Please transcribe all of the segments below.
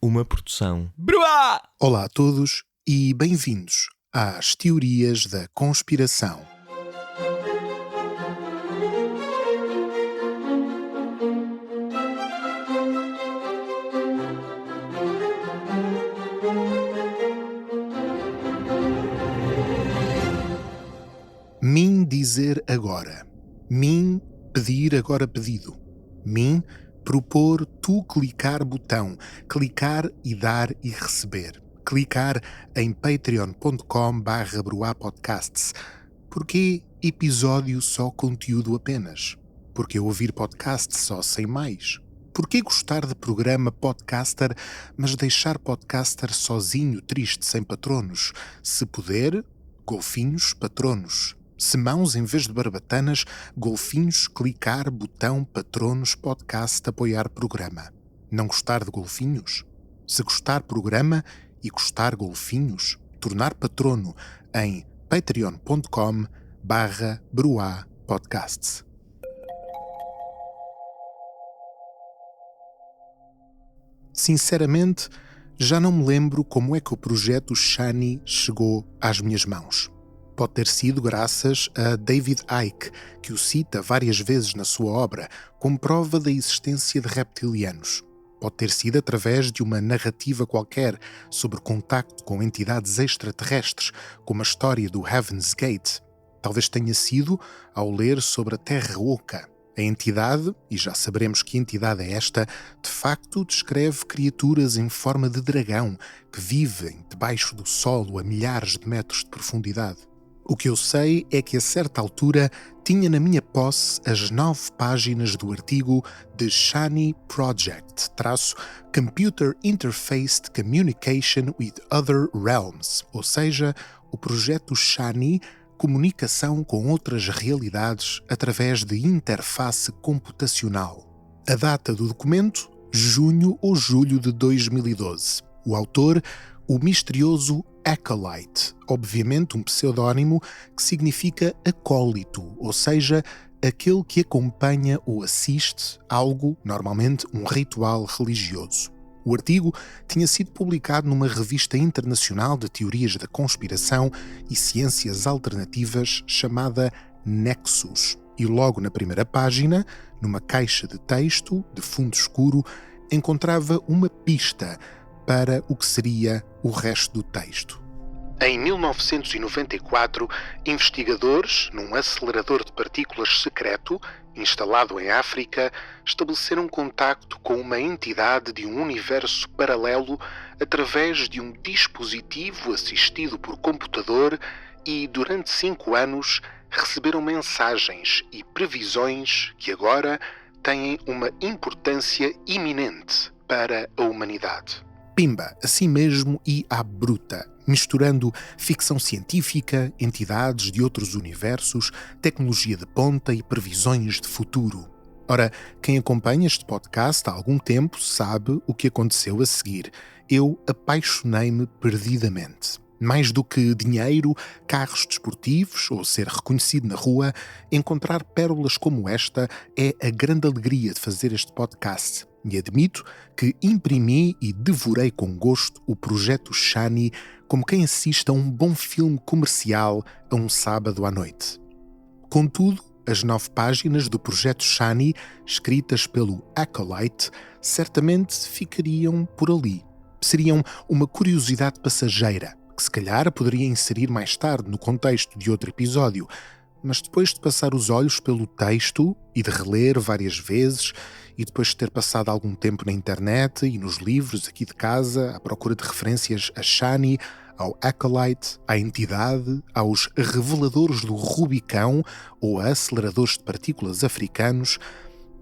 Uma produção. Bruá! Olá a todos e bem-vindos às Teorias da Conspiração. Mim dizer agora. Mim pedir agora pedido. Mim propor tu clicar botão. Clicar e dar e receber. Clicar em patreon.com/bruapodcasts. Porquê episódio só conteúdo apenas? Porquê ouvir podcast só sem mais? Porquê gostar de programa podcaster, mas deixar podcaster sozinho, triste, sem patronos? Se puder, golfinhos, patronos. Se mãos em vez de barbatanas, golfinhos, clicar, botão, patronos, podcast, apoiar programa. Não gostar de golfinhos? Se gostar programa e gostar golfinhos, tornar patrono em patreon.com/bruapodcasts. Sinceramente, já não me lembro como é que o projeto Shani chegou às minhas mãos. Pode ter sido graças a David Icke, que o cita várias vezes na sua obra, como prova da existência de reptilianos. Pode ter sido através de uma narrativa qualquer sobre contacto com entidades extraterrestres, como a história do Heaven's Gate. Talvez tenha sido ao ler sobre a Terra Oca. A entidade, e já saberemos que entidade é esta, de facto descreve criaturas em forma de dragão que vivem debaixo do solo a milhares de metros de profundidade. O que eu sei é que a certa altura tinha na minha posse as 9 páginas do artigo The Shani Project, Computer Interfaced Communication with Other Realms, ou seja, o projeto Shani, comunicação com outras realidades através de interface computacional. A data do documento, junho ou julho de 2012. O autor, o misterioso Acolyte, obviamente um pseudónimo que significa acólito, ou seja, aquele que acompanha ou assiste algo, normalmente um ritual religioso. O artigo tinha sido publicado numa revista internacional de teorias da conspiração e ciências alternativas chamada Nexus, e logo na primeira página, numa caixa de texto de fundo escuro, encontrava uma pista para o que seria o resto do texto. Em 1994, investigadores, num acelerador de partículas secreto, instalado em África, estabeleceram contacto com uma entidade de um universo paralelo através de um dispositivo assistido por computador e, durante 5 anos, receberam mensagens e previsões que agora têm uma importância iminente para a humanidade. Pimba, assim mesmo e à bruta, misturando ficção científica, entidades de outros universos, tecnologia de ponta e previsões de futuro. Ora, quem acompanha este podcast há algum tempo sabe o que aconteceu a seguir. Eu apaixonei-me perdidamente. Mais do que dinheiro, carros desportivos ou ser reconhecido na rua, encontrar pérolas como esta é a grande alegria de fazer este podcast. E admito que imprimi e devorei com gosto o projeto Shani como quem assiste a um bom filme comercial a um sábado à noite. Contudo, as 9 páginas do projeto Shani, escritas pelo Acolyte, certamente ficariam por ali. Seriam uma curiosidade passageira, que se calhar poderia inserir mais tarde no contexto de outro episódio, mas depois de passar os olhos pelo texto e de reler várias vezes, e depois de ter passado algum tempo na internet e nos livros aqui de casa à procura de referências a Shani, ao Acolyte, à entidade, aos reveladores do Rubicão ou a aceleradores de partículas africanos,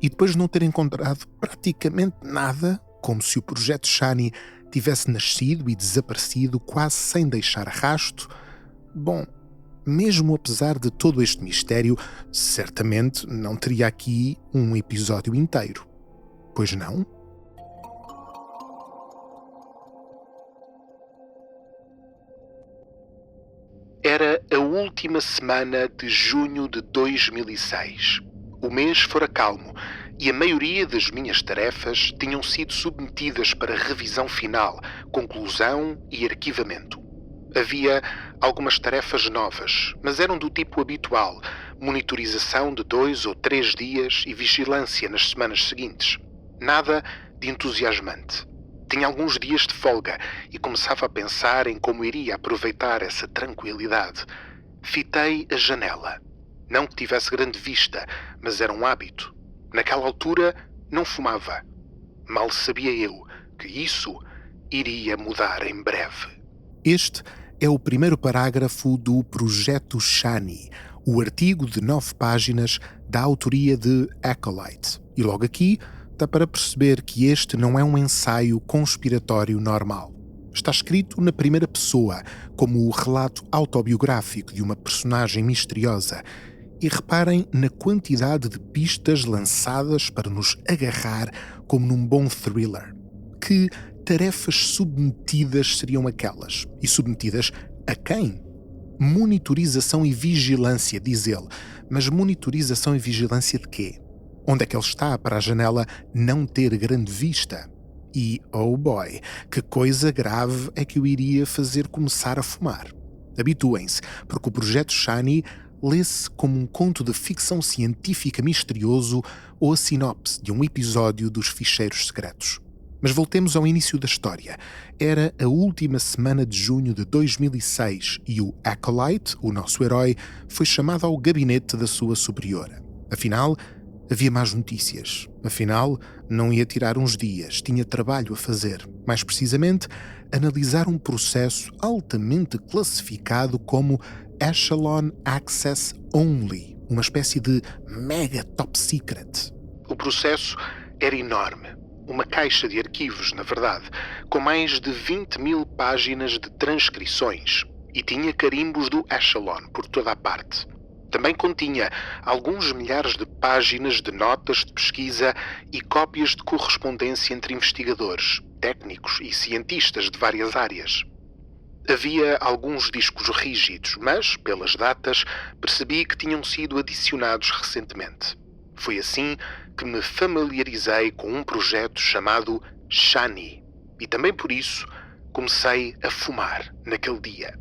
e depois de não ter encontrado praticamente nada, como se o projeto Shani tivesse nascido e desaparecido quase sem deixar rasto, bom, mesmo apesar de todo este mistério, certamente não teria aqui um episódio inteiro. Pois não? Era a última semana de junho de 2006. O mês fora calmo E a maioria das minhas tarefas tinham sido submetidas para revisão final, conclusão e arquivamento. Havia algumas tarefas novas, mas eram do tipo habitual: monitorização de 2 ou 3 dias e vigilância nas semanas seguintes. Nada de entusiasmante. Tinha alguns dias de folga e começava a pensar em como iria aproveitar essa tranquilidade. Fitei a janela. Não que tivesse grande vista, mas era um hábito. Naquela altura, não fumava. Mal sabia eu que isso iria mudar em breve. Este é o primeiro parágrafo do Projeto Shani, o artigo de 9 páginas da autoria de Acolyte. E logo aqui dá para perceber que este não é um ensaio conspiratório normal. Está escrito na primeira pessoa, como o relato autobiográfico de uma personagem misteriosa. E reparem na quantidade de pistas lançadas para nos agarrar como num bom thriller. Que tarefas submetidas seriam aquelas? E submetidas a quem? Monitorização e vigilância, diz ele. Mas monitorização e vigilância de quê? Onde é que ele está para a janela não ter grande vista? E, oh boy, que coisa grave é que eu iria fazer começar a fumar. Habituem-se, porque o Projeto Shani lê-se como um conto de ficção científica misterioso ou a sinopse de um episódio dos Ficheiros Secretos. Mas voltemos ao início da história. Era a última semana de junho de 2006 e o Acolyte, o nosso herói, foi chamado ao gabinete da sua superiora. Afinal, havia más notícias. Afinal, não ia tirar uns dias, tinha trabalho a fazer. Mais precisamente, analisar um processo altamente classificado como Echelon Access Only, uma espécie de mega top secret. O processo era enorme. Uma caixa de arquivos, na verdade, com mais de 20.000 páginas de transcrições e tinha carimbos do Echelon por toda a parte. Também continha alguns milhares de páginas de notas de pesquisa e cópias de correspondência entre investigadores, técnicos e cientistas de várias áreas. Havia alguns discos rígidos, mas, pelas datas, percebi que tinham sido adicionados recentemente. Foi assim que me familiarizei com um projeto chamado Shani e também por isso comecei a fumar naquele dia.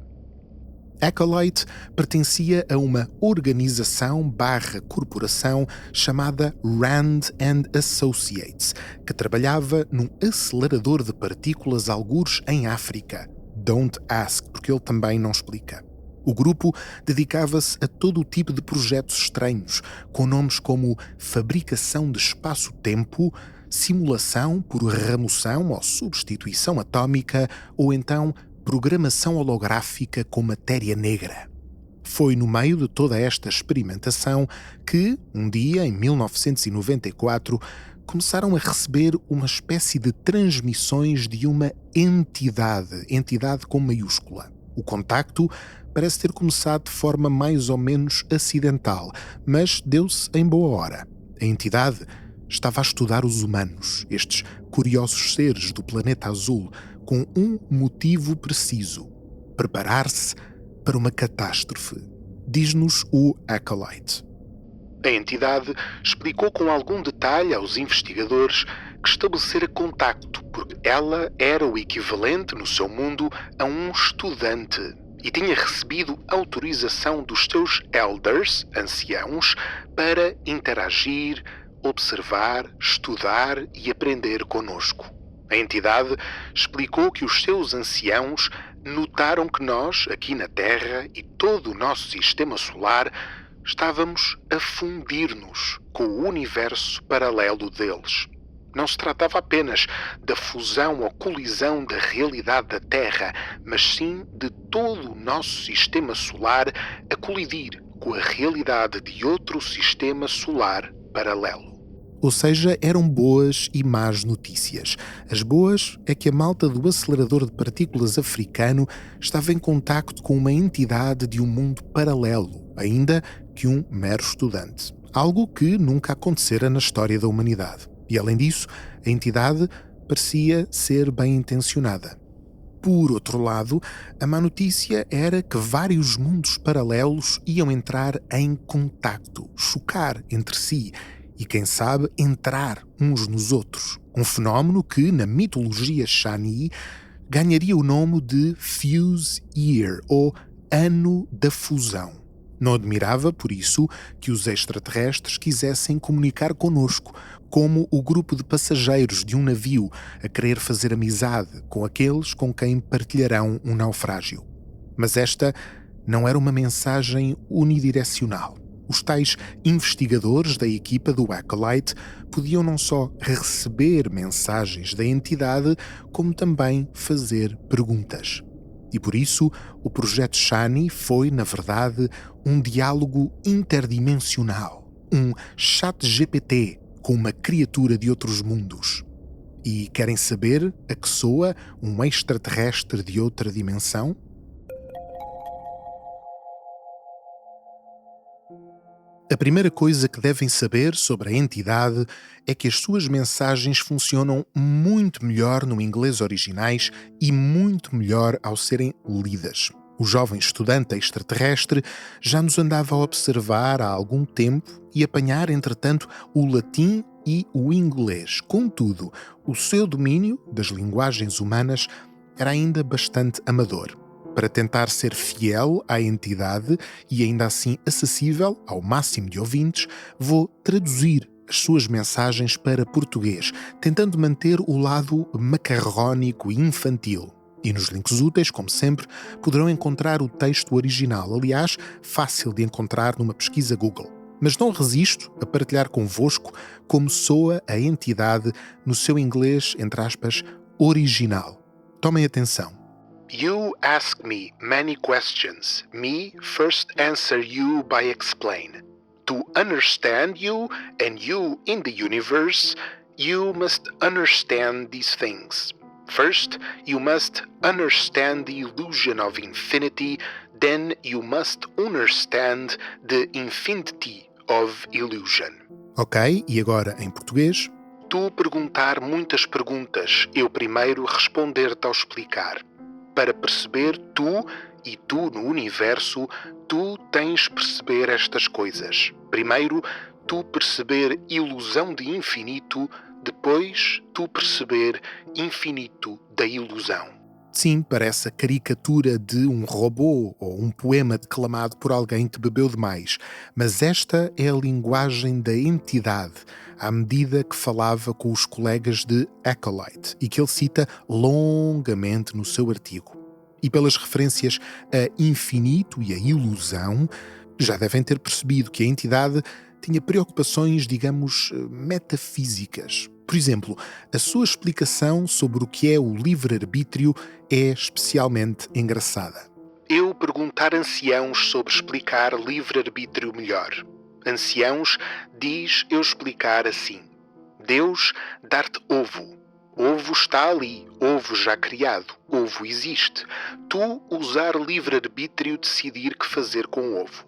Acolyte pertencia a uma organização/corporação chamada Rand and Associates, que trabalhava num acelerador de partículas algures em África. Don't ask, porque ele também não explica. O grupo dedicava-se a todo o tipo de projetos estranhos, com nomes como fabricação de espaço-tempo, simulação por remoção ou substituição atómica ou então programação holográfica com matéria negra. Foi no meio de toda esta experimentação que, um dia, em 1994, começaram a receber uma espécie de transmissões de uma entidade com maiúscula. O contacto parece ter começado de forma mais ou menos acidental, mas deu-se em boa hora. A entidade estava a estudar os humanos, estes curiosos seres do planeta azul, com um motivo preciso: preparar-se para uma catástrofe. Diz-nos o Acolyte. A entidade explicou com algum detalhe aos investigadores que estabelecera contacto, porque ela era o equivalente no seu mundo a um estudante e tinha recebido autorização dos seus elders, anciãos, para interagir, observar, estudar e aprender conosco. A entidade explicou que os seus anciãos notaram que nós, aqui na Terra e todo o nosso sistema solar, estávamos a fundir-nos com o universo paralelo deles. Não se tratava apenas da fusão ou colisão da realidade da Terra, mas sim de todo o nosso sistema solar a colidir com a realidade de outro sistema solar paralelo. Ou seja, eram boas e más notícias. As boas é que a malta do acelerador de partículas africano estava em contacto com uma entidade de um mundo paralelo, ainda que um mero estudante. Algo que nunca acontecera na história da humanidade. E além disso, a entidade parecia ser bem intencionada. Por outro lado, a má notícia era que vários mundos paralelos iam entrar em contacto, chocar entre si, e, quem sabe, entrar uns nos outros. Um fenómeno que, na mitologia Shani, ganharia o nome de Fuse Year, ou Ano da Fusão. Não admirava, por isso, que os extraterrestres quisessem comunicar conosco, como o grupo de passageiros de um navio a querer fazer amizade com aqueles com quem partilharão um naufrágio. Mas esta não era uma mensagem unidirecional. Os tais investigadores da equipa do Acolyte podiam não só receber mensagens da entidade, como também fazer perguntas. E por isso, o projeto Shani foi, na verdade, um diálogo interdimensional, um chat GPT com uma criatura de outros mundos. E querem saber a que soa um extraterrestre de outra dimensão? A primeira coisa que devem saber sobre a entidade é que as suas mensagens funcionam muito melhor no inglês originais e muito melhor ao serem lidas. O jovem estudante extraterrestre já nos andava a observar há algum tempo e apanhar, entretanto, o latim e o inglês. Contudo, o seu domínio das linguagens humanas era ainda bastante amador. Para tentar ser fiel à entidade e ainda assim acessível ao máximo de ouvintes, vou traduzir as suas mensagens para português, tentando manter o lado macarrónico e infantil. E nos links úteis, como sempre, poderão encontrar o texto original, aliás, fácil de encontrar numa pesquisa Google. Mas não resisto a partilhar convosco como soa a entidade no seu inglês, entre aspas, original. Tomem atenção. You ask me many questions. Me first answer you by explain. To understand you and you in the universe, you must understand these things. First, you must understand the illusion of infinity, then you must understand the infinity of illusion. Ok, e agora em português? Tu perguntar muitas perguntas, eu primeiro responder-te ao explicar. Para perceber tu e tu no universo, tu tens perceber estas coisas. Primeiro, tu perceber ilusão de infinito, depois, tu perceber infinito da ilusão. Sim, parece a caricatura de um robô ou um poema declamado por alguém que bebeu demais, mas esta é a linguagem da entidade, à medida que falava com os colegas de Acolyte e que ele cita longamente no seu artigo. E pelas referências a infinito e a ilusão, já devem ter percebido que a entidade tinha preocupações, digamos, metafísicas. Por exemplo, a sua explicação sobre o que é o livre-arbítrio é especialmente engraçada. Eu perguntar anciãos sobre explicar livre-arbítrio melhor. Anciãos diz eu explicar assim. Deus dar-te ovo. Ovo está ali, ovo já criado, ovo existe. Tu usar livre-arbítrio decidir que fazer com o ovo.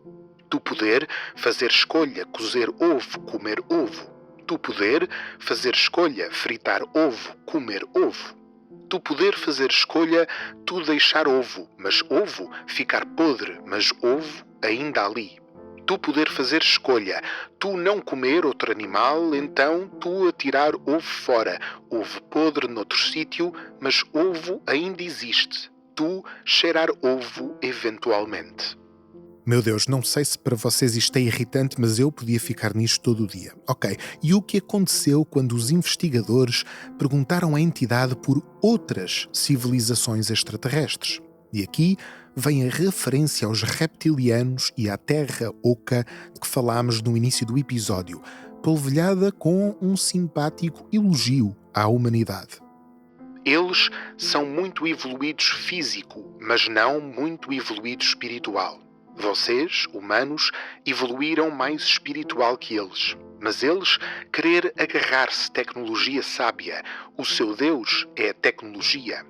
Tu poder fazer escolha, cozer ovo, comer ovo. Tu poder fazer escolha, fritar ovo, comer ovo. Tu poder fazer escolha, tu deixar ovo, mas ovo ficar podre, mas ovo ainda ali. Tu poder fazer escolha, tu não comer outro animal, então tu atirar ovo fora, ovo podre noutro sítio, mas ovo ainda existe. Tu cheirar ovo eventualmente. Meu Deus, não sei se para vocês isto é irritante, mas eu podia ficar nisto todo o dia. Ok, e o que aconteceu quando os investigadores perguntaram à entidade por outras civilizações extraterrestres? E aqui vem a referência aos reptilianos e à Terra Oca de que falámos no início do episódio, polvilhada com um simpático elogio à humanidade. Eles são muito evoluídos físico, mas não muito evoluídos espiritual. Vocês, humanos, evoluíram mais espiritual que eles. Mas eles querer agarrar-se tecnologia sábia. O seu Deus é a tecnologia.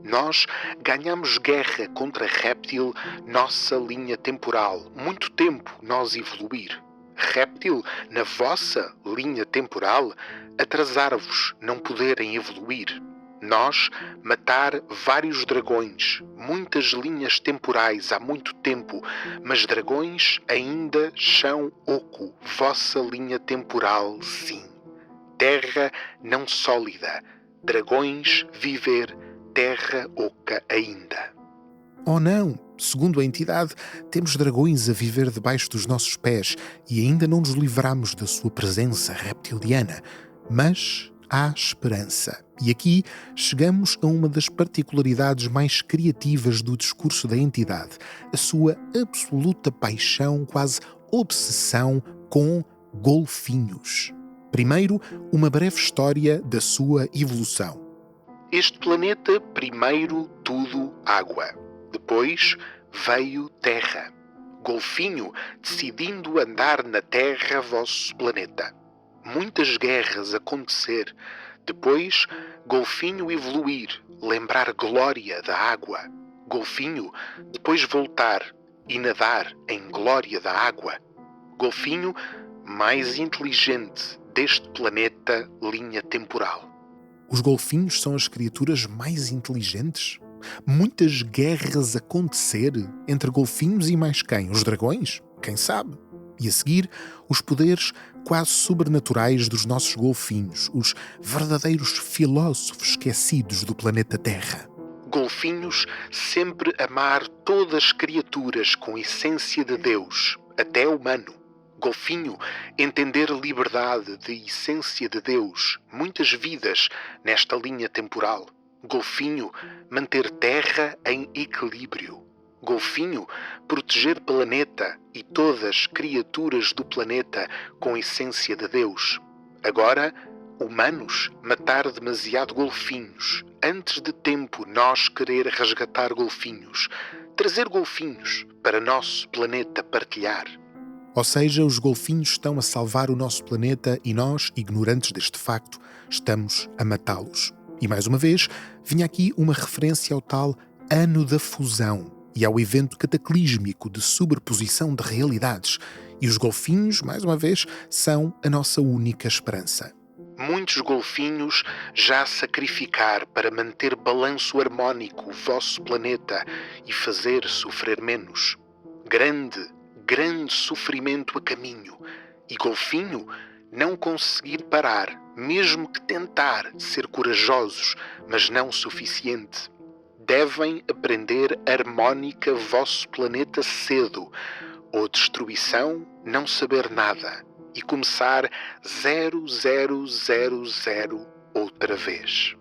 Nós ganhamos guerra contra réptil, nossa linha temporal. Muito tempo nós evoluir. Réptil, na vossa linha temporal, atrasar-vos, não poderem evoluir. Nós matar vários dragões, muitas linhas temporais há muito tempo, mas dragões ainda chão oco, vossa linha temporal, sim. Terra não sólida, dragões viver, terra oca ainda. Oh não! Segundo a entidade, temos dragões a viver debaixo dos nossos pés e ainda não nos livramos da sua presença reptiliana. Mas há esperança. E aqui chegamos a uma das particularidades mais criativas do discurso da entidade, a sua absoluta paixão, quase obsessão com golfinhos. Primeiro, uma breve história da sua evolução. Este planeta, primeiro tudo água. Depois veio terra. Golfinho decidindo andar na terra, vosso planeta. Muitas guerras acontecer. Depois, golfinho evoluir, lembrar glória da água. Golfinho depois voltar e nadar em glória da água. Golfinho mais inteligente deste planeta, linha temporal. Os golfinhos são as criaturas mais inteligentes? Muitas guerras acontecer entre golfinhos e mais quem? Os dragões? Quem sabe? E a seguir, os poderes quase sobrenaturais dos nossos golfinhos, os verdadeiros filósofos esquecidos do planeta Terra. Golfinhos sempre amar todas as criaturas com essência de Deus, até humano. Golfinho entender liberdade de essência de Deus, muitas vidas nesta linha temporal. Golfinho manter terra em equilíbrio. Golfinho proteger planeta e todas as criaturas do planeta com essência de Deus. Agora, humanos matar demasiado golfinhos. Antes de tempo nós querer resgatar golfinhos. Trazer golfinhos para nosso planeta partilhar. Ou seja, os golfinhos estão a salvar o nosso planeta e nós, ignorantes deste facto, estamos a matá-los. E mais uma vez, vinha aqui uma referência ao tal Ano da Fusão e ao evento cataclísmico de sobreposição de realidades. E os golfinhos, mais uma vez, são a nossa única esperança. Muitos golfinhos já a sacrificar para manter balanço harmônico o vosso planeta e fazer sofrer menos. Grande sofrimento a caminho. E golfinho não conseguir parar, mesmo que tentar ser corajosos, mas não suficiente. Devem aprender harmônica vosso planeta cedo, ou destruição, não saber nada, e começar 0000 outra vez.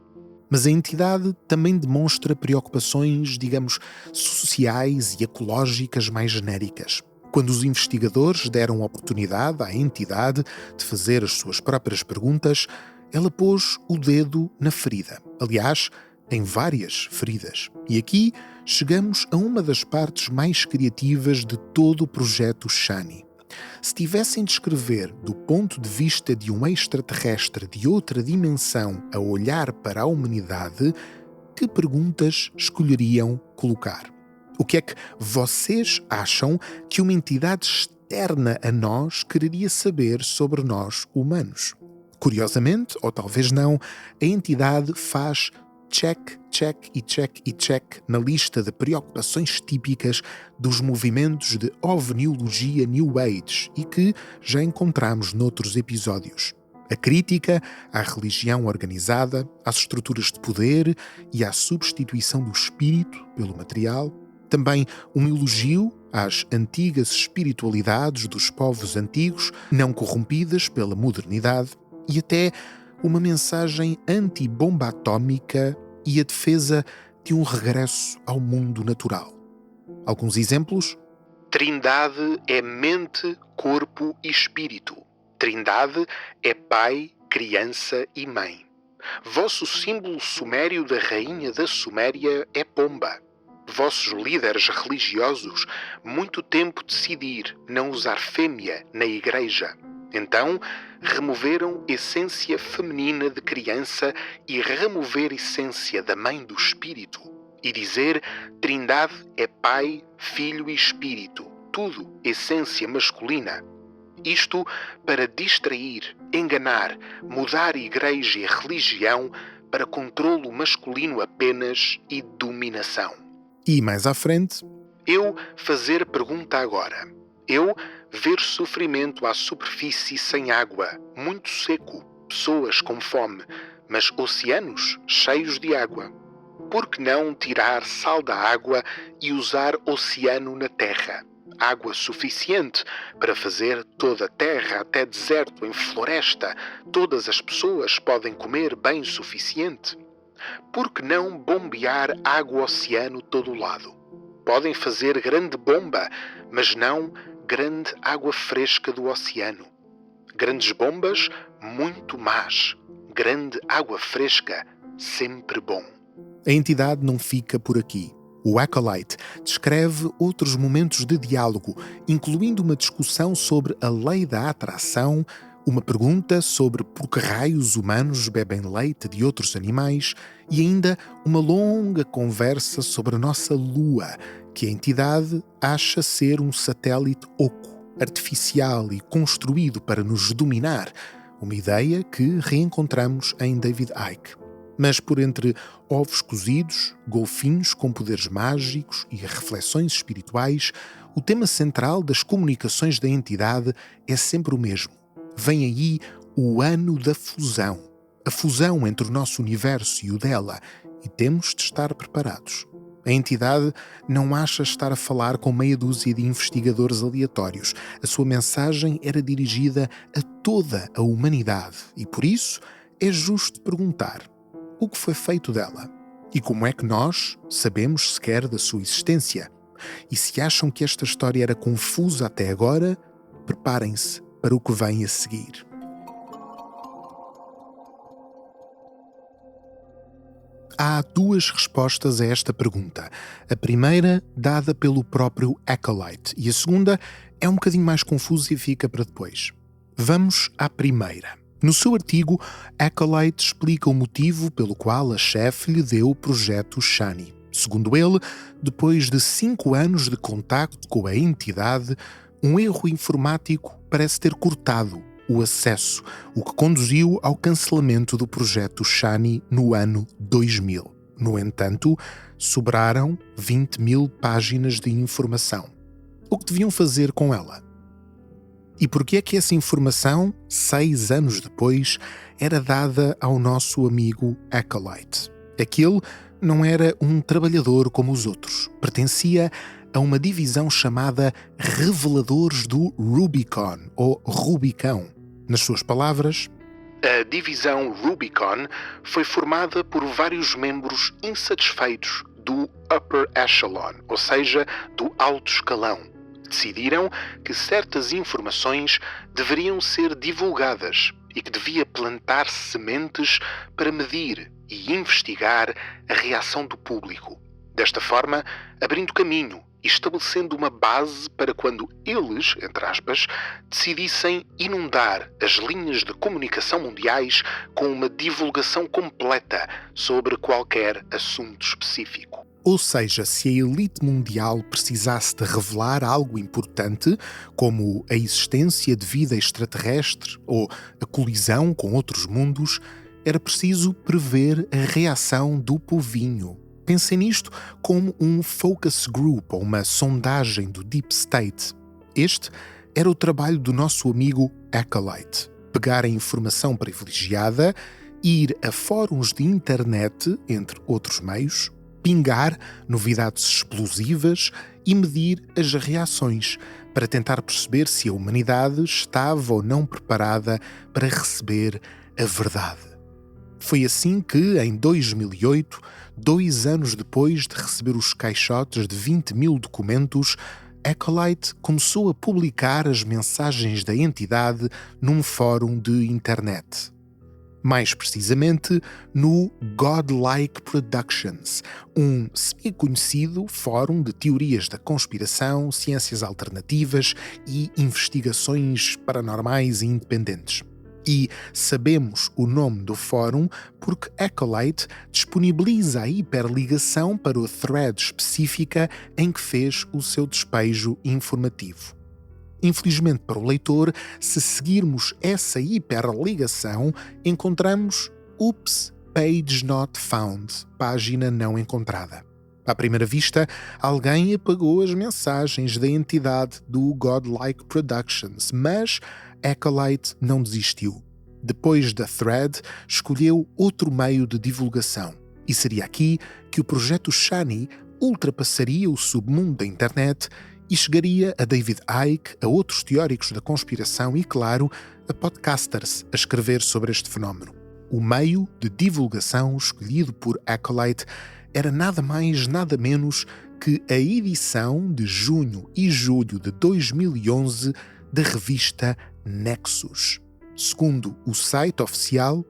Mas a entidade também demonstra preocupações, digamos, sociais e ecológicas mais genéricas. Quando os investigadores deram oportunidade à entidade de fazer as suas próprias perguntas, ela pôs o dedo na ferida. Aliás, em várias feridas. E aqui chegamos a uma das partes mais criativas de todo o projeto Shani. Se tivessem de escrever do ponto de vista de um extraterrestre de outra dimensão a olhar para a humanidade, que perguntas escolheriam colocar? O que é que vocês acham que uma entidade externa a nós quereria saber sobre nós humanos? Curiosamente, ou talvez não, a entidade faz check e check na lista de preocupações típicas dos movimentos de ovniologia New Age e que já encontramos noutros episódios. A crítica à religião organizada, às estruturas de poder e à substituição do espírito pelo material. Também um elogio às antigas espiritualidades dos povos antigos, não corrompidas pela modernidade, e até uma mensagem anti-bomba atómica e a defesa de um regresso ao mundo natural. Alguns exemplos? Trindade é mente, corpo e espírito. Trindade é pai, criança e mãe. Vosso símbolo sumério da rainha da Suméria é pomba. Vossos líderes religiosos muito tempo decidir não usar fêmea na igreja. Então, removeram essência feminina de criança e remover essência da mãe do espírito. E dizer Trindade é pai, filho e espírito. Tudo essência masculina. Isto para distrair, enganar, mudar a igreja e a religião para controlo masculino apenas e dominação. E mais à frente, eu fazer pergunta agora. Eu ver sofrimento à superfície sem água, muito seco, pessoas com fome, mas oceanos cheios de água. Por que não tirar sal da água e usar oceano na terra? Água suficiente para fazer toda a terra, até deserto, em floresta. Todas as pessoas podem comer bem suficiente. Por que não bombear água-oceano todo o lado? Podem fazer grande bomba, mas não grande água fresca do oceano. Grandes bombas, muito más. Grande água fresca, sempre bom. A entidade não fica por aqui. O Acolyte descreve outros momentos de diálogo, incluindo uma discussão sobre a lei da atração, uma pergunta sobre por que raios humanos bebem leite de outros animais e ainda uma longa conversa sobre a nossa Lua, que a entidade acha ser um satélite oco, artificial e construído para nos dominar, uma ideia que reencontramos em David Icke. Mas por entre ovos cozidos, golfinhos com poderes mágicos e reflexões espirituais, o tema central das comunicações da entidade é sempre o mesmo. Vem aí o ano da fusão. A fusão entre o nosso universo e o dela, e temos de estar preparados. A entidade não acha estar a falar com meia dúzia de investigadores aleatórios. A sua mensagem era dirigida a toda a humanidade e, por isso, é justo perguntar: o que foi feito dela? E como é que nós sabemos sequer da sua existência? E se acham que esta história era confusa até agora, preparem-se para o que vem a seguir. Há duas respostas a esta pergunta. A primeira, dada pelo próprio Acolyte, e a segunda é um bocadinho mais confusa e fica para depois. Vamos à primeira. No seu artigo, Acolyte explica o motivo pelo qual a chefe lhe deu o projeto Shani. Segundo ele, depois de 5 anos de contacto com a entidade, um erro informático parece ter cortado o acesso, o que conduziu ao cancelamento do projeto Shani no ano 2000. No entanto, sobraram 20.000 páginas de informação. O que deviam fazer com ela? E por que é que essa informação, 6 anos depois, era dada ao nosso amigo Acolyte? Aquele não era um trabalhador como os outros. Pertencia a uma divisão chamada Reveladores do Rubicon, ou Rubicão. Nas suas palavras, a divisão Rubicon foi formada por vários membros insatisfeitos do Upper Echelon, ou seja, do alto escalão. Decidiram que certas informações deveriam ser divulgadas e que devia plantar sementes para medir e investigar a reação do público. Desta forma, abrindo caminho e estabelecendo uma base para quando eles, entre aspas, decidissem inundar as linhas de comunicação mundiais com uma divulgação completa sobre qualquer assunto específico. Ou seja, se a elite mundial precisasse de revelar algo importante, como a existência de vida extraterrestre ou a colisão com outros mundos, era preciso prever a reação do povinho. Pensem nisto como um focus group ou uma sondagem do Deep State. Este era o trabalho do nosso amigo Acolyte. Pegar a informação privilegiada, ir a fóruns de internet, entre outros meios, pingar novidades explosivas e medir as reações para tentar perceber se a humanidade estava ou não preparada para receber a verdade. Foi assim que, em 2008, 2 anos depois de receber os caixotes de 20.000 documentos, Acolyte começou a publicar as mensagens da entidade num fórum de internet. Mais precisamente, no Godlike Productions, um semi-conhecido fórum de teorias da conspiração, ciências alternativas e investigações paranormais e independentes. E sabemos o nome do fórum porque Acolyte disponibiliza a hiperligação para o thread específica em que fez o seu despejo informativo. Infelizmente para o leitor, se seguirmos essa hiperligação, encontramos: ups, Page Not Found, página não encontrada. À primeira vista, alguém apagou as mensagens da entidade do Godlike Productions, mas Acolyte não desistiu. Depois da thread, escolheu outro meio de divulgação. E seria aqui que o projeto Shani ultrapassaria o submundo da internet e chegaria a David Icke, a outros teóricos da conspiração e, claro, a podcasters a escrever sobre este fenómeno. O meio de divulgação escolhido por Acolyte era nada mais, nada menos que a edição de junho e julho de 2011 da revista Nexus. Segundo o site oficial,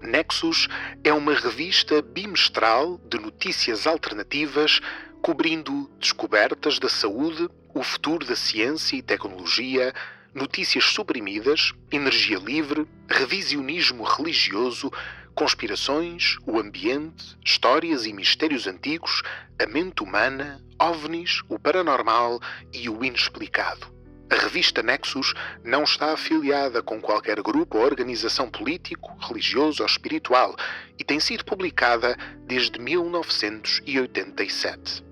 Nexus é uma revista bimestral de notícias alternativas cobrindo descobertas da saúde, o futuro da ciência e tecnologia, notícias suprimidas, energia livre, revisionismo religioso, conspirações, o ambiente, histórias e mistérios antigos, a mente humana, OVNIs, o paranormal e o inexplicado. A revista Nexus não está afiliada com qualquer grupo ou organização político, religioso ou espiritual e tem sido publicada desde 1987.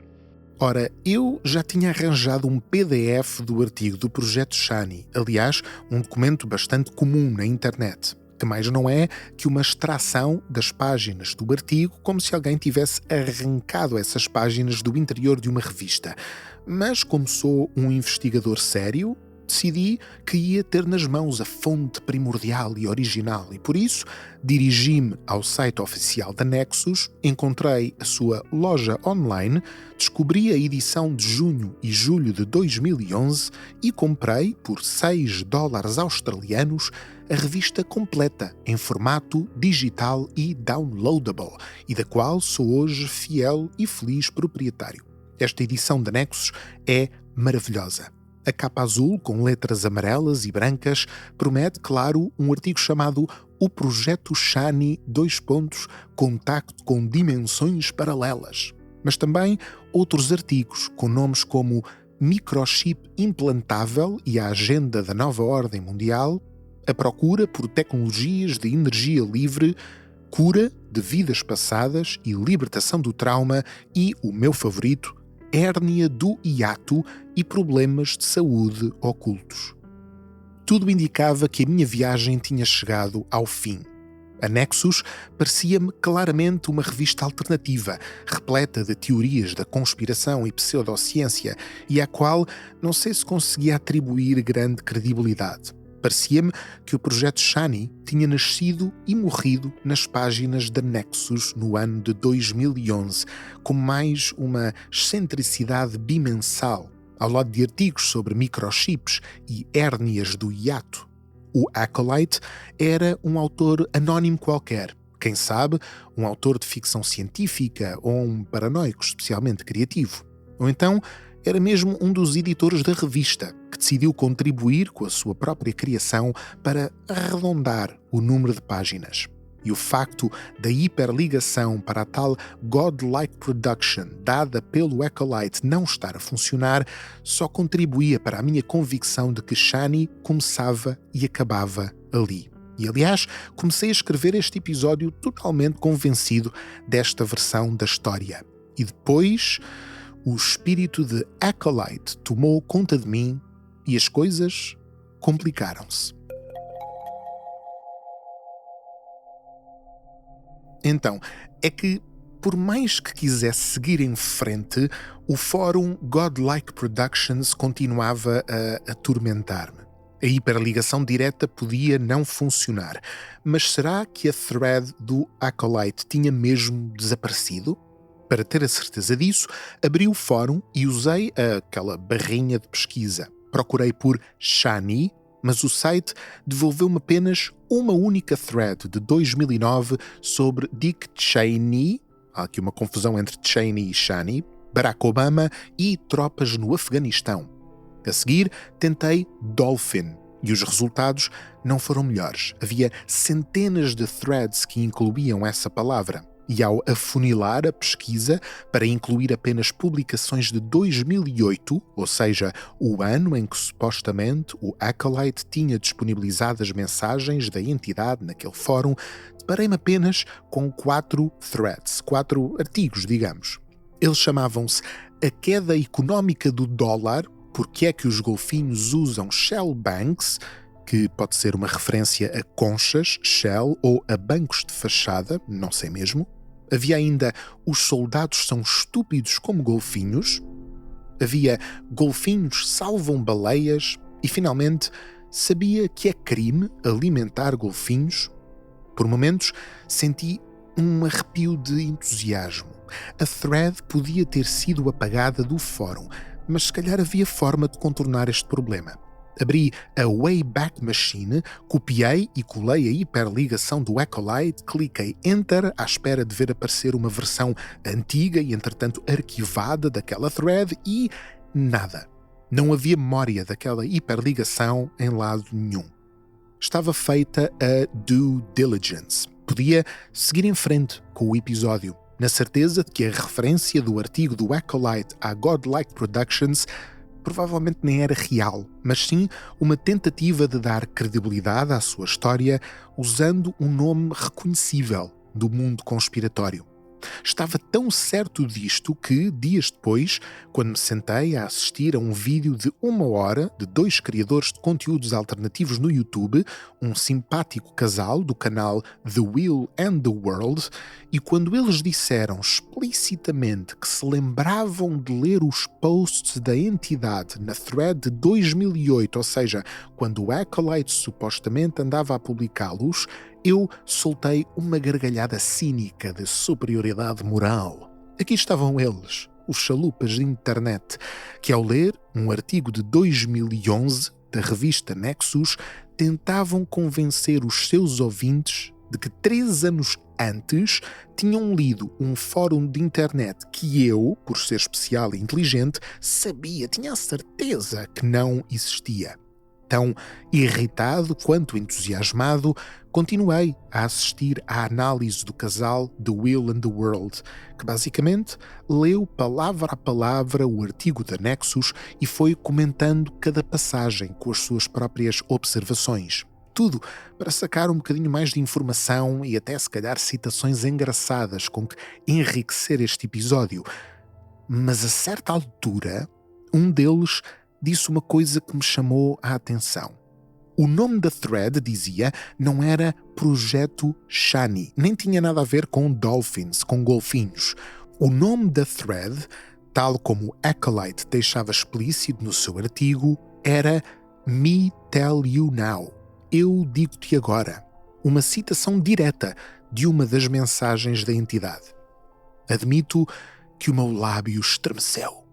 Ora, eu já tinha arranjado um PDF do artigo do Projeto Shani, aliás, um documento bastante comum na internet, que mais não é que uma extração das páginas do artigo, como se alguém tivesse arrancado essas páginas do interior de uma revista. Mas como sou um investigador sério, decidi que ia ter nas mãos a fonte primordial e original e, por isso, dirigi-me ao site oficial da Nexus, encontrei a sua loja online, descobri a edição de junho e julho de 2011 e comprei, por $6 australianos, a revista completa, em formato digital e downloadable, e da qual sou hoje fiel e feliz proprietário. Esta edição da Nexus é maravilhosa. A capa azul, com letras amarelas e brancas, promete, claro, um artigo chamado O Projeto Shani, contacto com dimensões paralelas. Mas também outros artigos com nomes como Microchip Implantável e a Agenda da Nova Ordem Mundial, A Procura por Tecnologias de Energia Livre, Cura de Vidas Passadas e Libertação do Trauma e, o meu favorito, Hérnia do hiato e problemas de saúde ocultos. Tudo indicava que a minha viagem tinha chegado ao fim. A Nexus parecia-me claramente uma revista alternativa, repleta de teorias da conspiração e pseudociência, e à qual não sei se conseguia atribuir grande credibilidade. Parecia-me que o projeto Shani tinha nascido e morrido nas páginas da Nexus no ano de 2011, com mais uma excentricidade bimensal, ao lado de artigos sobre microchips e hérnias do hiato. O Acolyte era um autor anónimo qualquer, quem sabe um autor de ficção científica ou um paranoico especialmente criativo. Ou então era mesmo um dos editores da revista, que decidiu contribuir com a sua própria criação para arredondar o número de páginas. E o facto da hiperligação para a tal Godlike Production dada pelo Acolyte não estar a funcionar só contribuía para a minha convicção de que Shani começava e acabava ali. E, aliás, comecei a escrever este episódio totalmente convencido desta versão da história. E depois, o espírito de Acolyte tomou conta de mim e as coisas complicaram-se. Então, é que, por mais que quisesse seguir em frente, o fórum Godlike Productions continuava a atormentar-me. A hiperligação direta podia não funcionar, mas será que a thread do Acolyte tinha mesmo desaparecido? Para ter a certeza disso, abri o fórum e usei aquela barrinha de pesquisa. Procurei por Shani, mas o site devolveu-me apenas uma única thread de 2009 sobre Dick Cheney, há aqui uma confusão entre Cheney e Shani, Barack Obama e tropas no Afeganistão. A seguir, tentei Dolphin e os resultados não foram melhores. Havia centenas de threads que incluíam essa palavra. E ao afunilar a pesquisa para incluir apenas publicações de 2008, ou seja, o ano em que supostamente o Acolyte tinha disponibilizado as mensagens da entidade naquele fórum, deparei-me apenas com 4 threads, 4 artigos, digamos. Eles chamavam-se A Queda Económica do Dólar, Porque é que os golfinhos usam Shell Banks, que pode ser uma referência a conchas, Shell, ou a bancos de fachada, não sei mesmo. Havia ainda Os soldados são estúpidos como golfinhos. Havia Golfinhos salvam baleias. E, finalmente, sabia que é crime alimentar golfinhos? Por momentos, senti um arrepio de entusiasmo. A thread podia ter sido apagada do fórum, mas se calhar havia forma de contornar este problema. Abri a Wayback Machine, copiei e colei a hiperligação do Acolyte, cliquei Enter à espera de ver aparecer uma versão antiga e, entretanto, arquivada daquela thread e nada. Não havia memória daquela hiperligação em lado nenhum. Estava feita a due diligence. Podia seguir em frente com o episódio, na certeza de que a referência do artigo do Acolyte à Godlike Productions provavelmente nem era real, mas sim uma tentativa de dar credibilidade à sua história usando um nome reconhecível do mundo conspiratório. Estava tão certo disto que, dias depois, quando me sentei a assistir a um vídeo de 1 hora de 2 criadores de conteúdos alternativos no YouTube, um simpático casal do canal The Will and the World, e quando eles disseram explicitamente que se lembravam de ler os posts da entidade na thread de 2008, ou seja, quando o Acolyte supostamente andava a publicá-los, eu soltei uma gargalhada cínica de superioridade moral. Aqui estavam eles, os chalupas de internet, que ao ler um artigo de 2011 da revista Nexus, tentavam convencer os seus ouvintes de que 3 anos antes tinham lido um fórum de internet que eu, por ser especial e inteligente, sabia, tinha a certeza que não existia. Tão irritado quanto entusiasmado, continuei a assistir à análise do casal The Will and the World, que basicamente leu palavra a palavra o artigo da Nexus e foi comentando cada passagem com as suas próprias observações. Tudo para sacar um bocadinho mais de informação e até se calhar citações engraçadas com que enriquecer este episódio. Mas a certa altura, um deles disse uma coisa que me chamou a atenção. O nome da thread, dizia, não era Projeto Shani, nem tinha nada a ver com dolphins, com golfinhos. O nome da thread, tal como Acolyte deixava explícito no seu artigo, era Me Tell You Now. Eu digo-te agora. Uma citação direta de uma das mensagens da entidade. Admito que o meu lábio estremeceu.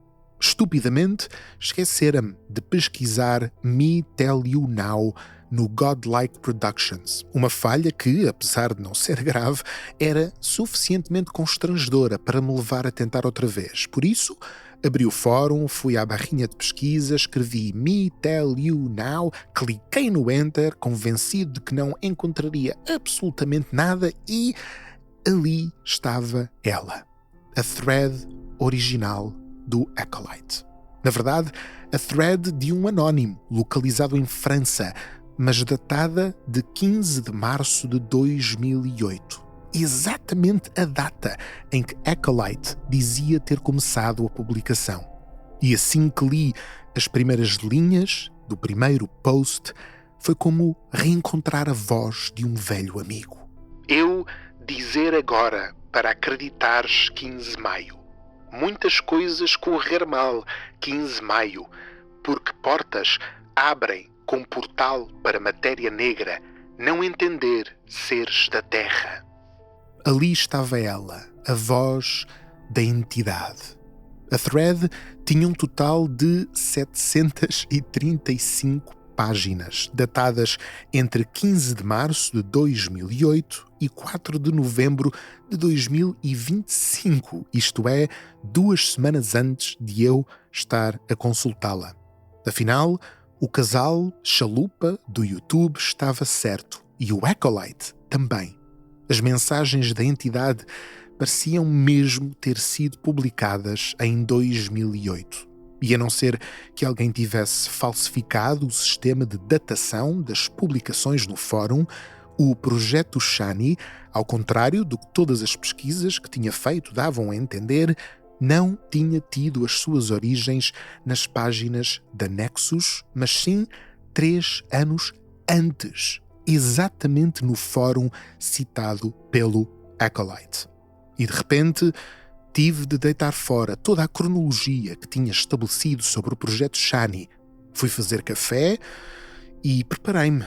Estupidamente, esquecera-me de pesquisar Me Tell You Now no Godlike Productions. Uma falha que, apesar de não ser grave, era suficientemente constrangedora para me levar a tentar outra vez. Por isso, abri o fórum, fui à barrinha de pesquisa, escrevi Me Tell You Now, cliquei no Enter, convencido de que não encontraria absolutamente nada e ali estava ela. A thread original do Acolyte. Na verdade, a thread de um anónimo, localizado em França, mas datada de 15 de março de 2008. Exatamente a data em que Acolyte dizia ter começado a publicação. E assim que li as primeiras linhas do primeiro post, foi como reencontrar a voz de um velho amigo. Eu dizer agora para acreditares 15 de maio. Muitas coisas correr mal, 15 de maio, porque portas abrem com portal para matéria negra, não entender seres da terra. Ali estava ela, a voz da entidade. A thread tinha um total de 735 páginas, datadas entre 15 de março de 2008 e 4 de novembro de 2025, isto é, 2 semanas antes de eu estar a consultá-la. Afinal, o casal chalupa do YouTube estava certo e o Acolyte também. As mensagens da entidade pareciam mesmo ter sido publicadas em 2008. E a não ser que alguém tivesse falsificado o sistema de datação das publicações no fórum, o projeto Shani, ao contrário do que todas as pesquisas que tinha feito davam a entender, não tinha tido as suas origens nas páginas da Nexus, mas sim 3 anos antes, exatamente no fórum citado pelo Acolyte. E de repente tive de deitar fora toda a cronologia que tinha estabelecido sobre o projeto Shani. Fui fazer café e preparei-me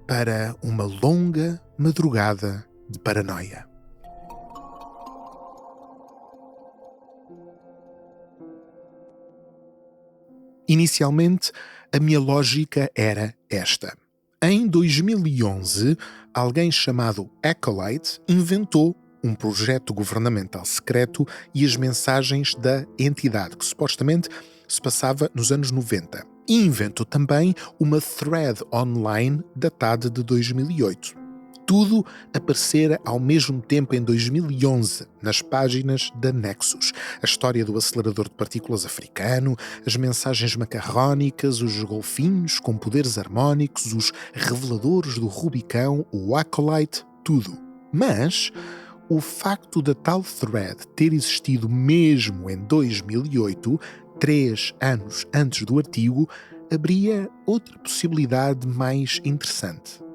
para uma longa madrugada de paranoia. Inicialmente, a minha lógica era esta. Em 2011, alguém chamado Acolyte inventou um projeto governamental secreto e as mensagens da entidade, que supostamente se passava nos anos 90. E inventou também uma thread online datada de 2008. Tudo aparecera ao mesmo tempo em 2011, nas páginas da Nexus. A história do acelerador de partículas africano, as mensagens macarrónicas, os golfinhos com poderes harmónicos, os reveladores do Rubicão, o Acolyte, tudo. Mas o facto da tal thread ter existido mesmo em 2008, 3 anos antes do artigo, abria outra possibilidade mais interessante.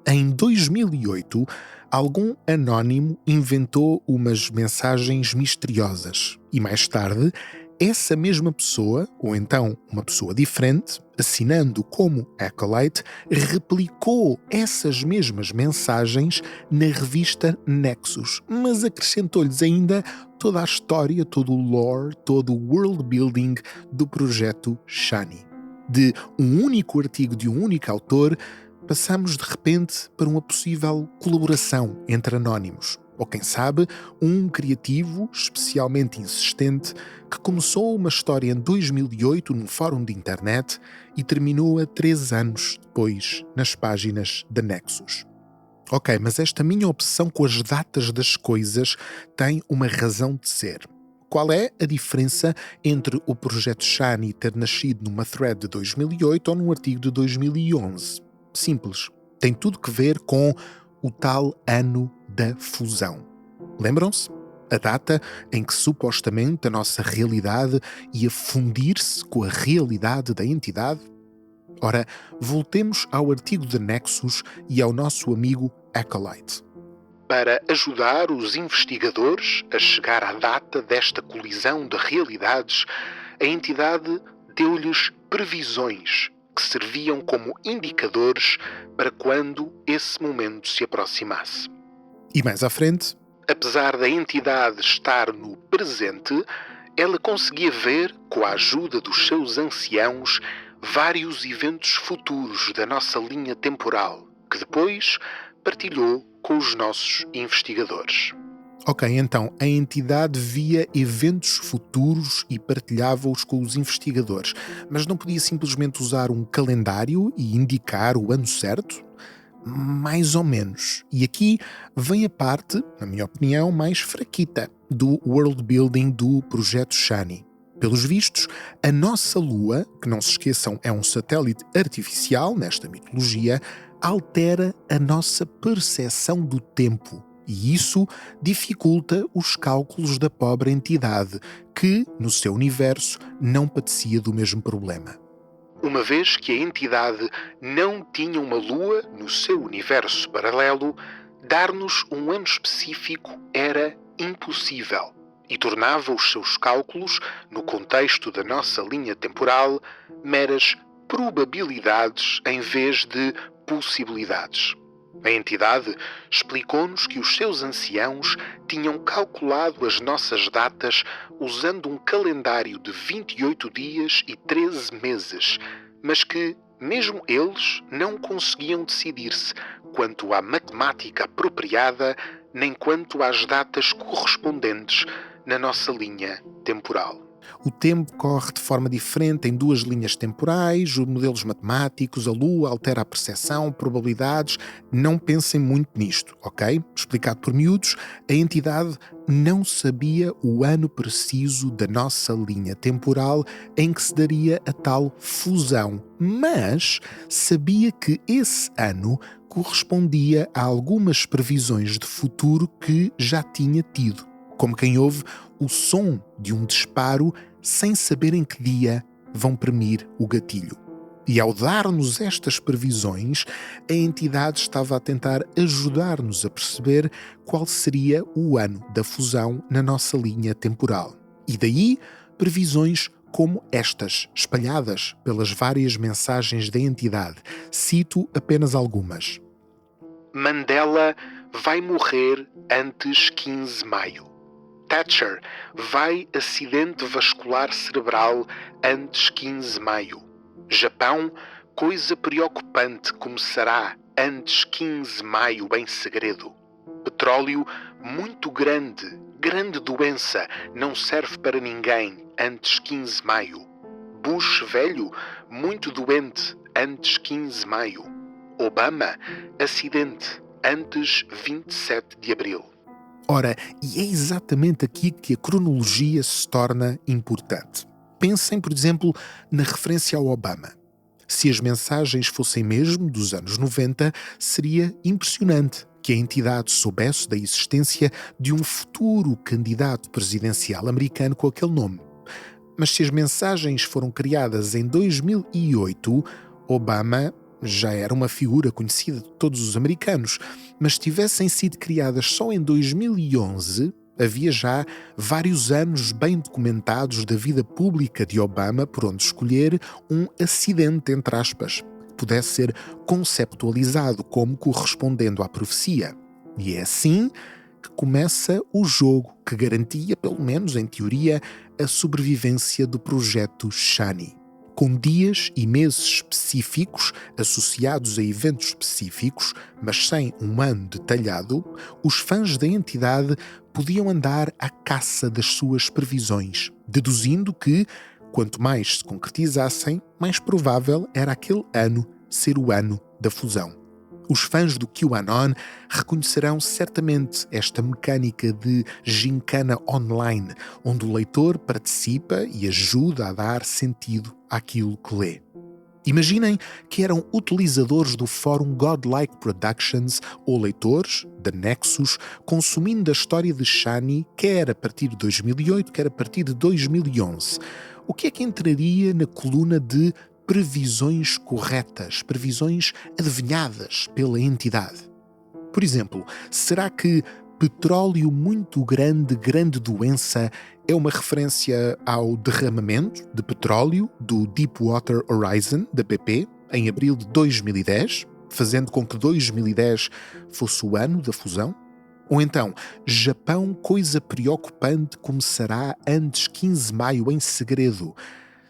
Em 2008, algum anónimo inventou umas mensagens misteriosas e mais tarde, essa mesma pessoa, ou então uma pessoa diferente, assinando como Acolyte, replicou essas mesmas mensagens na revista Nexus, mas acrescentou-lhes ainda toda a história, todo o lore, todo o world building do projeto Shani. De um único artigo de um único autor, passamos de repente para uma possível colaboração entre anónimos. Ou quem sabe, um criativo especialmente insistente que começou uma história em 2008 num fórum de internet e terminou a 3 anos depois nas páginas da Nexus. Ok, mas esta minha obsessão com as datas das coisas tem uma razão de ser. Qual é a diferença entre o projeto Shani ter nascido numa thread de 2008 ou num artigo de 2011? Simples. Tem tudo que ver com o tal ano da fusão. Lembram-se? A data em que supostamente a nossa realidade ia fundir-se com a realidade da entidade? Ora, voltemos ao artigo de Nexus e ao nosso amigo Acolyte. Para ajudar os investigadores a chegar à data desta colisão de realidades, a entidade deu-lhes previsões que serviam como indicadores para quando esse momento se aproximasse. E mais à frente, apesar da entidade estar no presente, ela conseguia ver, com a ajuda dos seus anciãos, vários eventos futuros da nossa linha temporal, que depois partilhou com os nossos investigadores. Ok, então a entidade via eventos futuros e partilhava-os com os investigadores, mas não podia simplesmente usar um calendário e indicar o ano certo? Mais ou menos. E aqui vem a parte, na minha opinião, mais fraquita do world building do projeto Shani. Pelos vistos, a nossa Lua, que não se esqueçam é um satélite artificial nesta mitologia, altera a nossa percepção do tempo. E isso dificulta os cálculos da pobre entidade, que, no seu universo, não padecia do mesmo problema. Uma vez que a entidade não tinha uma lua no seu universo paralelo, dar-nos um ano específico era impossível e tornava os seus cálculos, no contexto da nossa linha temporal, meras probabilidades em vez de possibilidades. A entidade explicou-nos que os seus anciãos tinham calculado as nossas datas usando um calendário de 28 dias e 13 meses, mas que, mesmo eles, não conseguiam decidir-se quanto à matemática apropriada nem quanto às datas correspondentes na nossa linha temporal. O tempo corre de forma diferente em duas linhas temporais, os modelos matemáticos, a Lua altera a percepção, probabilidades. Não pensem muito nisto, ok? Explicado por miúdos, a entidade não sabia o ano preciso da nossa linha temporal em que se daria a tal fusão, mas sabia que esse ano correspondia a algumas previsões de futuro que já tinha tido, como quem ouve o som de um disparo sem saber em que dia vão premir o gatilho. E ao dar-nos estas previsões, a entidade estava a tentar ajudar-nos a perceber qual seria o ano da fusão na nossa linha temporal. E daí, previsões como estas, espalhadas pelas várias mensagens da entidade. Cito apenas algumas. Mandela vai morrer antes 15 de maio. Thatcher vai acidente vascular cerebral antes 15 de maio. Japão, coisa preocupante começará antes 15 de maio em segredo. Petróleo muito grande, grande doença, não serve para ninguém antes 15 de maio. Bush velho, muito doente antes 15 de maio. Obama, acidente antes 27 de abril. Ora, e é exatamente aqui que a cronologia se torna importante. Pensem, por exemplo, na referência ao Obama. Se as mensagens fossem mesmo dos anos 90, seria impressionante que a entidade soubesse da existência de um futuro candidato presidencial americano com aquele nome. Mas se as mensagens foram criadas em 2008, Obama já era uma figura conhecida de todos os americanos, mas se tivessem sido criadas só em 2011, havia já vários anos bem documentados da vida pública de Obama por onde escolher um acidente, entre aspas, que pudesse ser conceptualizado como correspondendo à profecia. E é assim que começa o jogo que garantia, pelo menos em teoria, a sobrevivência do projeto Shani. Com dias e meses específicos associados a eventos específicos, mas sem um ano detalhado, os fãs da entidade podiam andar à caça das suas previsões, deduzindo que, quanto mais se concretizassem, mais provável era aquele ano ser o ano da fusão. Os fãs do QAnon reconhecerão certamente esta mecânica de gincana online, onde o leitor participa e ajuda a dar sentido àquilo que lê. Imaginem que eram utilizadores do fórum Godlike Productions ou leitores da Nexus consumindo a história de Shani, quer a partir de 2008, quer a partir de 2011. O que é que entraria na coluna de previsões corretas, previsões adivinhadas pela entidade? Por exemplo, será que petróleo muito grande, grande doença é uma referência ao derramamento de petróleo do Deepwater Horizon, da BP, em abril de 2010, fazendo com que 2010 fosse o ano da fusão? Ou então, Japão, coisa preocupante, começará antes 15 de maio em segredo.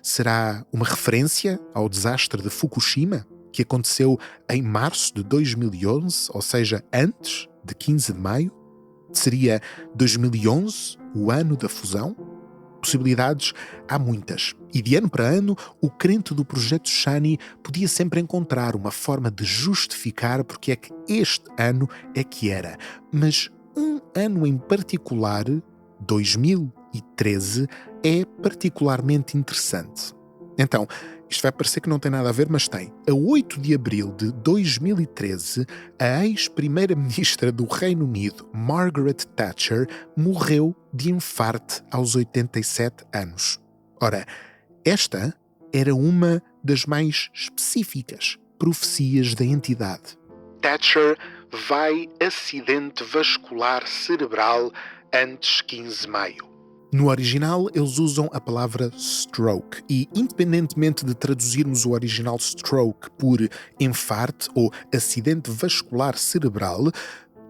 Será uma referência ao desastre de Fukushima, que aconteceu em março de 2011, ou seja, antes de 15 de maio? Seria 2011 o ano da fusão? Possibilidades há muitas. E de ano para ano, o crente do projeto Shani podia sempre encontrar uma forma de justificar porque é que este ano é que era. Mas um ano em particular, 2013, é particularmente interessante. Então, isto vai parecer que não tem nada a ver, mas tem. A 8 de abril de 2013, a ex-primeira-ministra do Reino Unido, Margaret Thatcher, morreu de infarte aos 87 anos. Ora, esta era uma das mais específicas profecias da entidade. Thatcher vai acidente vascular cerebral antes 15 de maio. No original, eles usam a palavra stroke e, independentemente de traduzirmos o original stroke por enfarte ou acidente vascular cerebral,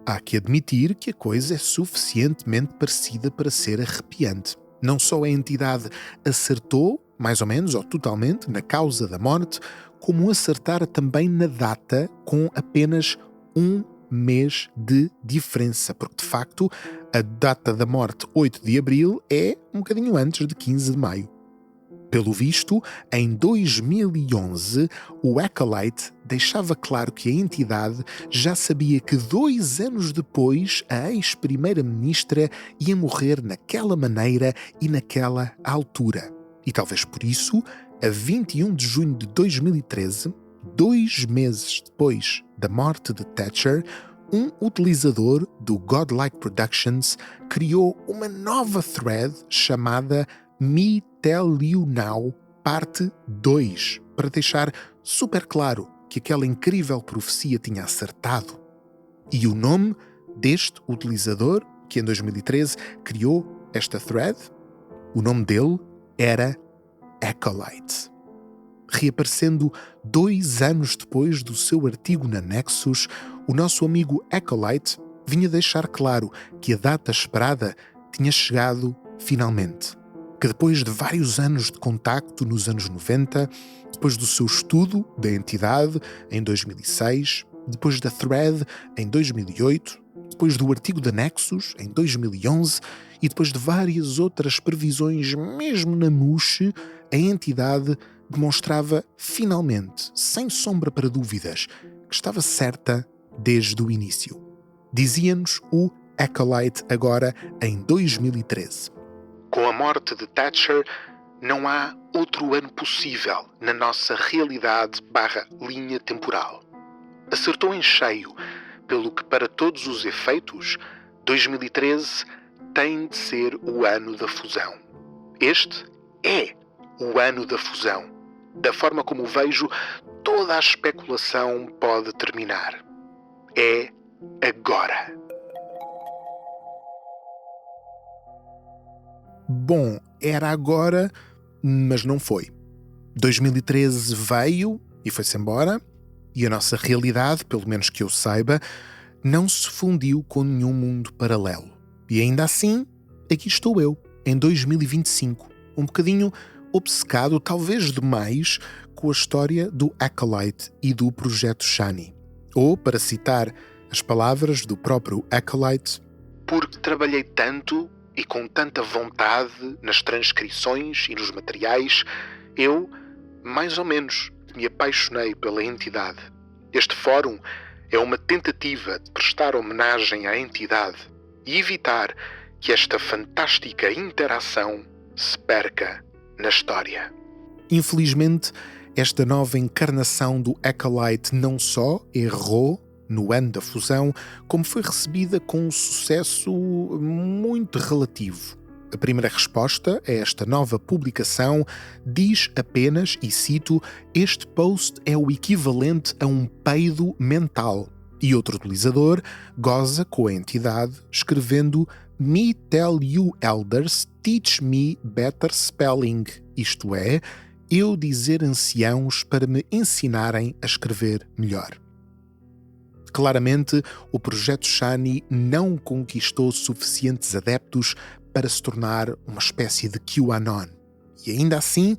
há que admitir que a coisa é suficientemente parecida para ser arrepiante. Não só a entidade acertou, mais ou menos, ou totalmente, na causa da morte, como acertara também na data com apenas um mês de diferença, porque de facto a data da morte, 8 de abril, é um bocadinho antes de 15 de maio. Pelo visto, em 2011, o Acolyte deixava claro que a entidade já sabia que 2 anos depois a ex-primeira-ministra ia morrer naquela maneira e naquela altura. E talvez por isso, a 21 de junho de 2013, 2 meses depois da morte de Thatcher, um utilizador do Godlike Productions criou uma nova thread chamada Me Tell You Now, parte 2, para deixar super claro que aquela incrível profecia tinha acertado. E o nome deste utilizador, que em 2013 criou esta thread, o nome dele era Acolyte. Reaparecendo 2 anos depois do seu artigo na Nexus, o nosso amigo Acolyte vinha deixar claro que a data esperada tinha chegado finalmente. Que depois de vários anos de contacto nos anos 90, depois do seu estudo da entidade em 2006, depois da thread em 2008, depois do artigo da Nexus em 2011 e depois de várias outras previsões mesmo na mousse, a entidade demonstrava finalmente, sem sombra para dúvidas, que estava certa desde o início. Dizia-nos o Acolyte agora em 2013. Com a morte de Thatcher, não há outro ano possível na nossa realidade/linha temporal. Acertou em cheio, pelo que para todos os efeitos, 2013 tem de ser o ano da fusão. Este é o ano da fusão. Da forma como vejo, toda a especulação pode terminar. É agora. Bom, era agora, mas não foi. 2013 veio e foi-se embora, e a nossa realidade, pelo menos que eu saiba, não se fundiu com nenhum mundo paralelo. E ainda assim, aqui estou eu, em 2025, um bocadinho obcecado, talvez demais, com a história do Acolyte e do Projeto Shani. Ou, para citar as palavras do próprio Acolyte, porque trabalhei tanto e com tanta vontade nas transcrições e nos materiais, eu, mais ou menos, me apaixonei pela entidade. Este fórum é uma tentativa de prestar homenagem à entidade e evitar que esta fantástica interação se perca na história. Infelizmente, esta nova encarnação do Acolyte não só errou no ano da fusão, como foi recebida com um sucesso muito relativo. A primeira resposta a esta nova publicação diz apenas, e cito, este post é o equivalente a um peido mental. E outro utilizador goza com a entidade, escrevendo Me tell you elders, teach me better spelling. Isto é, eu dizer anciãos para me ensinarem a escrever melhor. Claramente, o Projeto Shani não conquistou suficientes adeptos para se tornar uma espécie de QAnon. E ainda assim,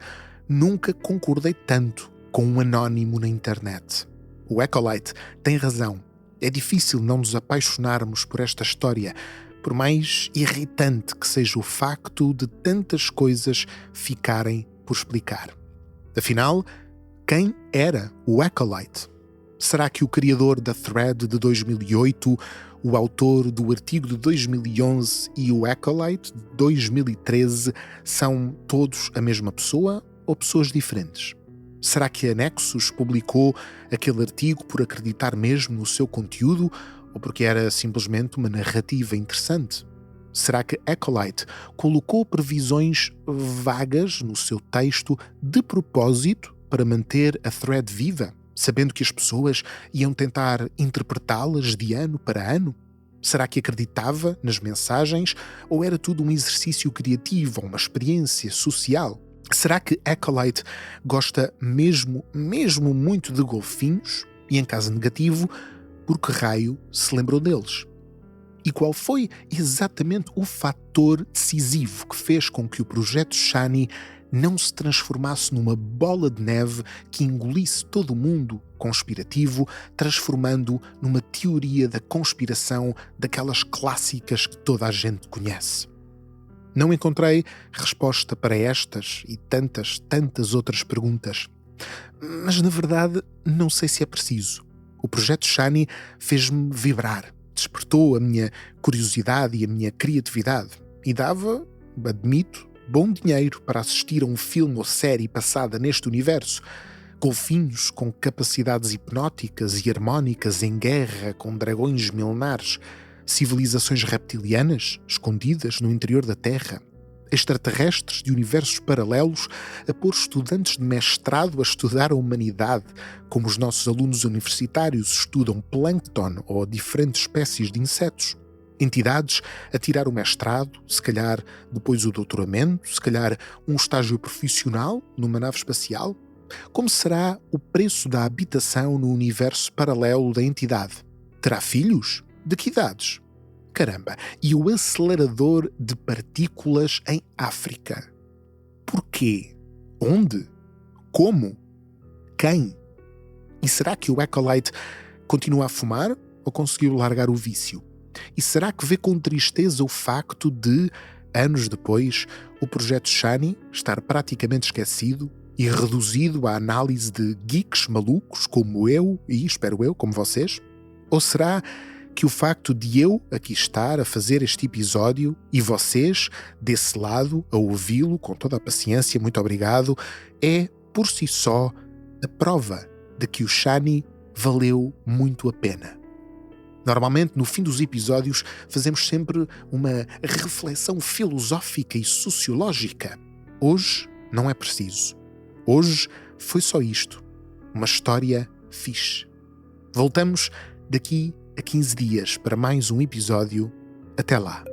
nunca concordei tanto com um anónimo na internet. O Acolyte tem razão. É difícil não nos apaixonarmos por esta história, por mais irritante que seja o facto de tantas coisas ficarem por explicar. Afinal, quem era o Acolyte? Será que o criador da thread de 2008, o autor do artigo de 2011 e o Acolyte de 2013 são todos a mesma pessoa ou pessoas diferentes? Será que a Nexus publicou aquele artigo por acreditar mesmo no seu conteúdo ou porque era simplesmente uma narrativa interessante? Será que Acolyte colocou previsões vagas no seu texto de propósito para manter a thread viva, sabendo que as pessoas iam tentar interpretá-las de ano para ano? Será que acreditava nas mensagens ou era tudo um exercício criativo ou uma experiência social? Será que Acolyte gosta mesmo muito de golfinhos e, em caso negativo, por que raio se lembrou deles? E qual foi exatamente o fator decisivo que fez com que o Projeto Shani não se transformasse numa bola de neve que engolisse todo o mundo conspirativo, transformando numa teoria da conspiração daquelas clássicas que toda a gente conhece. Não encontrei resposta para estas e tantas outras perguntas. Mas, na verdade, não sei se é preciso. O projeto Shani fez-me vibrar, despertou a minha curiosidade e a minha criatividade e dava, admito, bom dinheiro para assistir a um filme ou série passada neste universo. Golfinhos com capacidades hipnóticas e harmónicas em guerra com dragões milenares, civilizações reptilianas escondidas no interior da Terra, extraterrestres de universos paralelos a pôr estudantes de mestrado a estudar a humanidade, como os nossos alunos universitários estudam plâncton ou diferentes espécies de insetos. Entidades a tirar o mestrado, se calhar depois o doutoramento, se calhar um estágio profissional numa nave espacial. Como será o preço da habitação no universo paralelo da entidade? Terá filhos? De que idades? Caramba, e o acelerador de partículas em África? Porquê? Onde? Como? Quem? E será que o Acolyte continua a fumar ou conseguiu largar o vício? E será que vê com tristeza o facto de, anos depois, o projeto Shani estar praticamente esquecido e reduzido à análise de geeks malucos como eu e, espero eu, como vocês? Ou será que o facto de eu aqui estar a fazer este episódio e vocês, desse lado, a ouvi-lo com toda a paciência, muito obrigado, é, por si só, a prova de que o Shani valeu muito a pena? Normalmente, no fim dos episódios, fazemos sempre uma reflexão filosófica e sociológica. Hoje não é preciso. Hoje foi só isto. Uma história fixe. Voltamos daqui a 15 dias para mais um episódio. Até lá.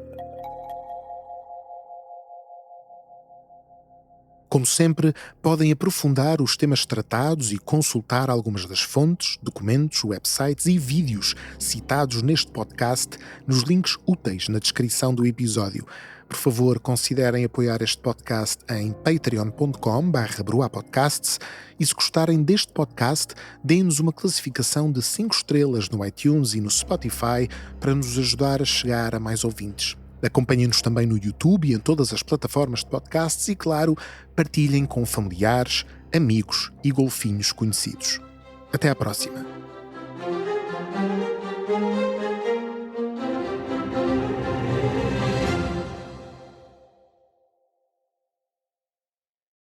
Como sempre, podem aprofundar os temas tratados e consultar algumas das fontes, documentos, websites e vídeos citados neste podcast nos links úteis na descrição do episódio. Por favor, considerem apoiar este podcast em patreon.com/bruapodcasts e se gostarem deste podcast, deem-nos uma classificação de 5 estrelas no iTunes e no Spotify para nos ajudar a chegar a mais ouvintes. Acompanhem-nos também no YouTube e em todas as plataformas de podcasts e, claro, partilhem com familiares, amigos e golfinhos conhecidos. Até à próxima!